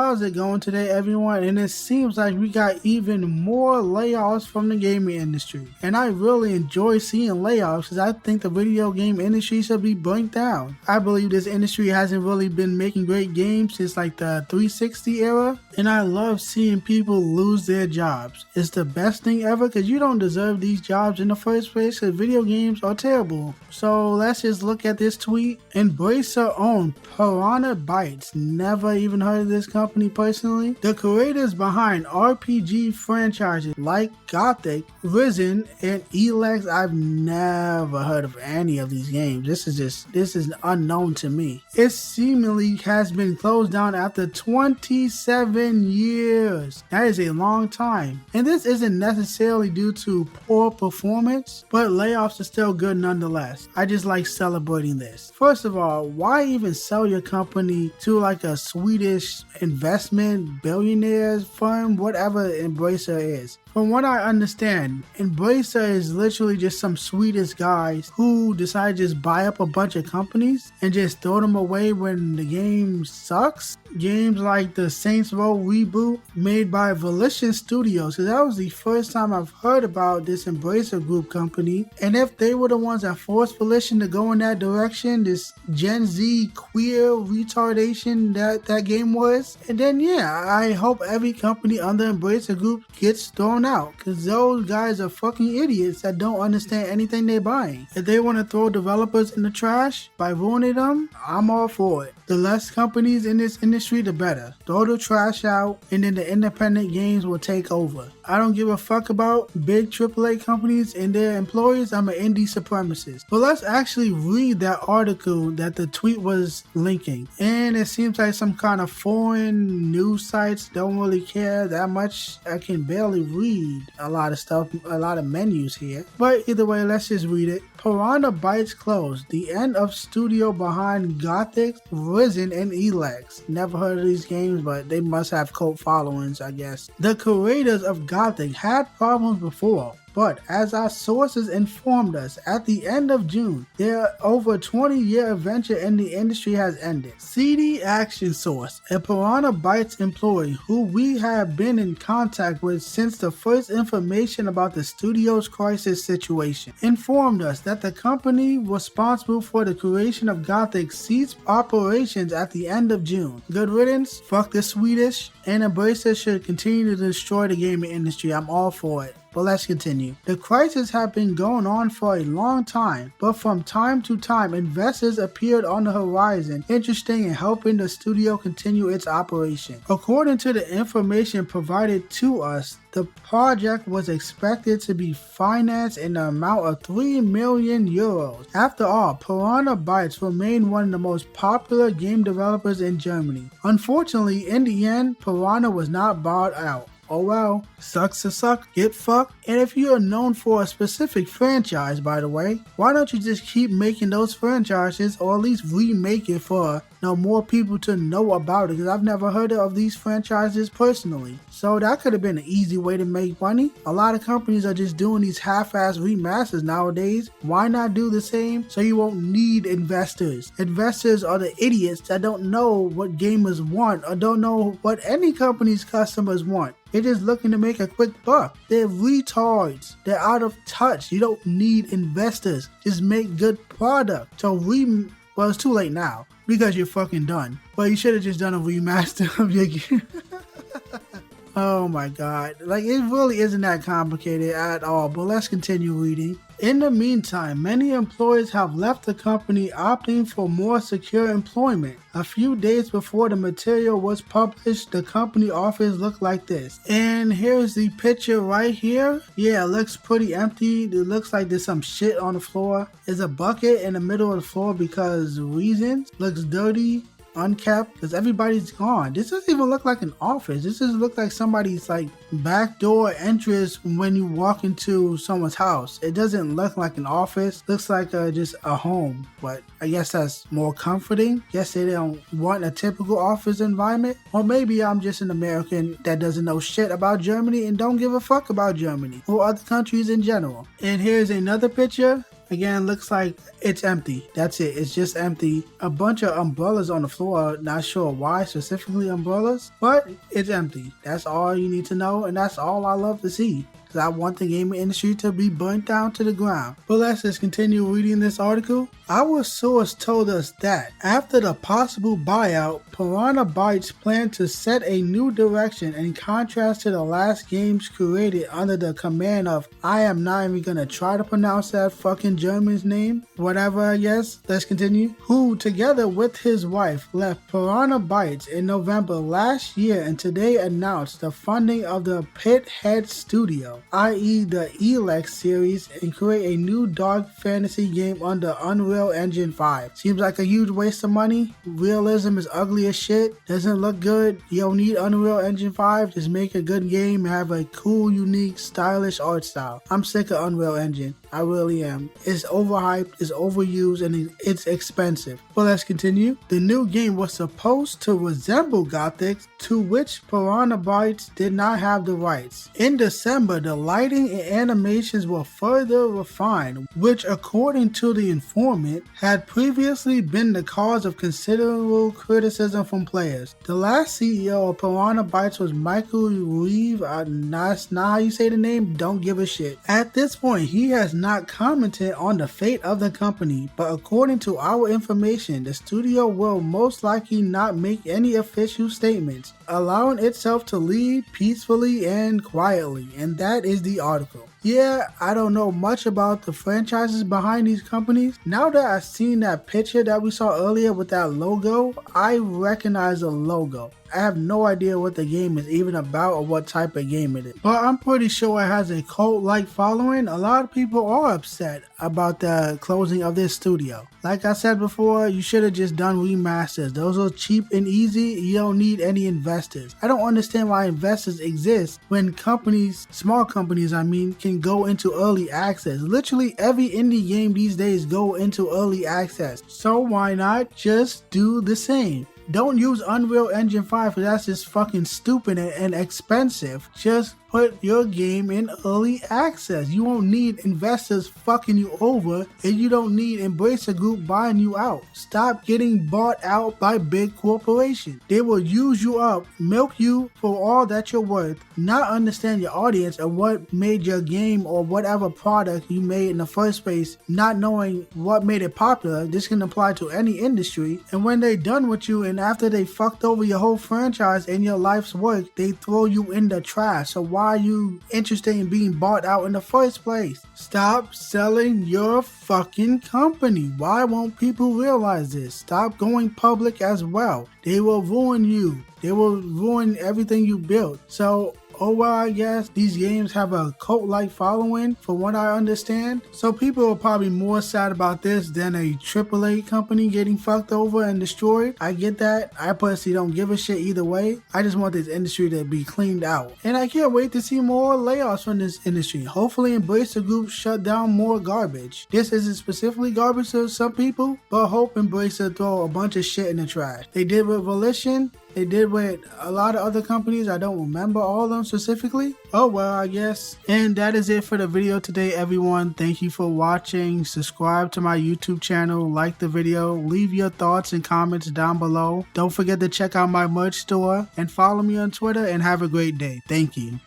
How's it going today, everyone? And it seems like we got even more layoffs from the gaming industry. And I really enjoy seeing layoffs because I think the video game industry should be burnt down. I believe this industry hasn't really been making great games since like the 360 era. And I love seeing people lose their jobs. It's the best thing ever because you don't deserve these jobs in the first place because video games are terrible. So let's just look at this tweet. Embracer owned Piranha Bytes. Never even heard of this company personally. The creators behind RPG franchises like Gothic, Risen, and Elex. I've never heard of any of these games. This is unknown to me. It seemingly has been closed down after 27 years. That is a long time. And this isn't necessarily due to poor performance, but layoffs are still good nonetheless. I just like celebrating this. First of all, why even sell your company to like a Swedish investment billionaires firm, whatever Embracer is? From what I understand, Embracer is literally just some Swedish guys who decide to just buy up a bunch of companies and just throw them away when the game sucks. Games like the Saints Row reboot made by Volition Studios, because that was the first time I've heard about this Embracer Group company. And if they were the ones that forced Volition to go in that direction, this Gen Z queer retardation that game was, and then yeah, I hope every company under Embracer Group gets thrown out, because those guys are fucking idiots that don't understand anything they're buying. If they want to throw developers in the trash by ruining them, I'm all for it. The less companies in this industry, the better. Throw the trash out, and then the independent games will take over. I don't give a fuck about big AAA companies and their employees. I'm an indie supremacist. But let's actually read that article that the tweet was linking. And it seems like some kind of foreign news sites don't really care that much. I can barely read a lot of stuff, a lot of menus here. But either way, let's just read it. Piranha Bytes closed. The end of studio behind Gothic, Risen, and Elex. Never heard of these games, but they must have cult followings, I guess. The creators of Gothic had problems before, but as our sources informed us, at the end of June, their over 20-year adventure in the industry has ended. CD Action Source, a Piranha Bytes employee who we have been in contact with since the first information about the studio's crisis situation, informed us that the company responsible for the creation of Gothic ceased operations at the end of June. Good riddance, fuck the Swedish, and Embracer should continue to destroy the gaming industry. I'm all for it. But let's continue. The crisis had been going on for a long time, but from time to time, investors appeared on the horizon, interested in helping the studio continue its operation. According to the information provided to us, the project was expected to be financed in the amount of 3 million euros. After all, Piranha Bytes remained one of the most popular game developers in Germany. Unfortunately, in the end, Piranha was not bought out. Oh well, sucks to suck, get fucked. And if you are known for a specific franchise, by the way, why don't you just keep making those franchises, or at least remake it for more people to know about it? Because I've never heard of these franchises personally. So that could have been an easy way to make money. A lot of companies are just doing these half-ass remasters nowadays. Why not do the same so you won't need investors? Investors are the idiots that don't know what gamers want or don't know what any company's customers want. They're just looking to make a quick buck. They're retards. They're out of touch. You don't need investors. Just make good product. So well, it's too late now because you're fucking done. But you should have just done a remaster of your game. Oh my god. Like, it really isn't that complicated at all. But let's continue reading. In the meantime, many employees have left the company, opting for more secure employment. A few days before the material was published, the company office looked like this. And here's the picture right here. Yeah, it looks pretty empty. It looks like there's some shit on the floor. There's a bucket in the middle of the floor because reasons. Looks dirty, unkept, because everybody's gone. This doesn't even look like an office. This just looks like somebody's like backdoor entrance when you walk into someone's house. It doesn't look like an office. Looks like just a home, but I guess that's more comforting. Guess they don't want a typical office environment. Or maybe I'm just an American that doesn't know shit about Germany and don't give a fuck about Germany or other countries in general. And here's another picture. Again, looks like it's empty. That's it. It's just empty. A bunch of umbrellas on the floor. Not sure why specifically umbrellas, but it's empty. That's all you need to know, and that's all I love to see. Because I want the gaming industry to be burnt down to the ground. But let's just continue reading this article. Our source told us that after the possible buyout, Piranha Bytes plan to set a new direction in contrast to the last games created under the command of, I am not even gonna try to pronounce that fucking German's name, whatever I guess, let's continue, who together with his wife left Piranha Bytes in November last year and today announced the funding of the Pithead Studio, i.e. the Elex series, and create a new dark fantasy game under Unreal Engine 5. Seems like a huge waste of money. Realism is ugly as shit. Doesn't look good. You don't need Unreal Engine 5. Just make a good game and have a cool, unique, stylish art style. I'm sick of Unreal Engine. I really am. It's overhyped, it's overused, and it's expensive. But let's continue. The new game was supposed to resemble Gothic, to which Piranha Bytes did not have the rights. In December, the lighting and animations were further refined, which according to the informant, had previously been the cause of considerable criticism from players. The last CEO of Piranha Bytes was Michael Reeve. That's not how you say the name, don't give a shit. At this point, he has not commented on the fate of the company, but according to our information, the studio will most likely not make any official statements, allowing itself to lead peacefully and quietly, and that is the article. Yeah, I don't know much about the franchises behind these companies. Now that I've seen that picture that we saw earlier with that logo, I recognize the logo. I have no idea what the game is even about or what type of game it is. But I'm pretty sure it has a cult-like following. A lot of people are upset about the closing of this studio. Like I said before, you should have just done remasters. Those are cheap and easy. You don't need any investors. I don't understand why investors exist when companies, small companies I mean, can go into early access. Literally every indie game these days go into early access. So why not just do the same? Don't use Unreal Engine 5 because that's just fucking stupid and expensive. Just put your game in early access. You won't need investors fucking you over, and you don't need Embracer Group buying you out. Stop getting bought out by big corporations. They will use you up, milk you for all that you're worth, not understand your audience and what made your game or whatever product you made in the first place, not knowing what made it popular. This can apply to any industry. And when they're done with you and after they fucked over your whole franchise and your life's work, they throw you in the trash. So why are you interested in being bought out in the first place? Stop selling your fucking company. Why won't people realize this? Stop going public as well. They will ruin you. They will ruin everything you built. So I guess these games have a cult-like following from what I understand. So people are probably more sad about this than a AAA company getting fucked over and destroyed. I get that. I personally don't give a shit either way. I just want this industry to be cleaned out. And I can't wait to see more layoffs from this industry. Hopefully Embracer Group shut down more garbage. This isn't specifically garbage to some people, but hope Embracer throw a bunch of shit in the trash. They did with Volition. They did with a lot of other companies. I don't remember all of them specifically. Oh well, I guess. And that is it for the video today, everyone. Thank you for watching. Subscribe to my YouTube channel. Like the video. Leave your thoughts and comments down below. Don't forget to check out my merch store. And follow me on Twitter and have a great day. Thank you.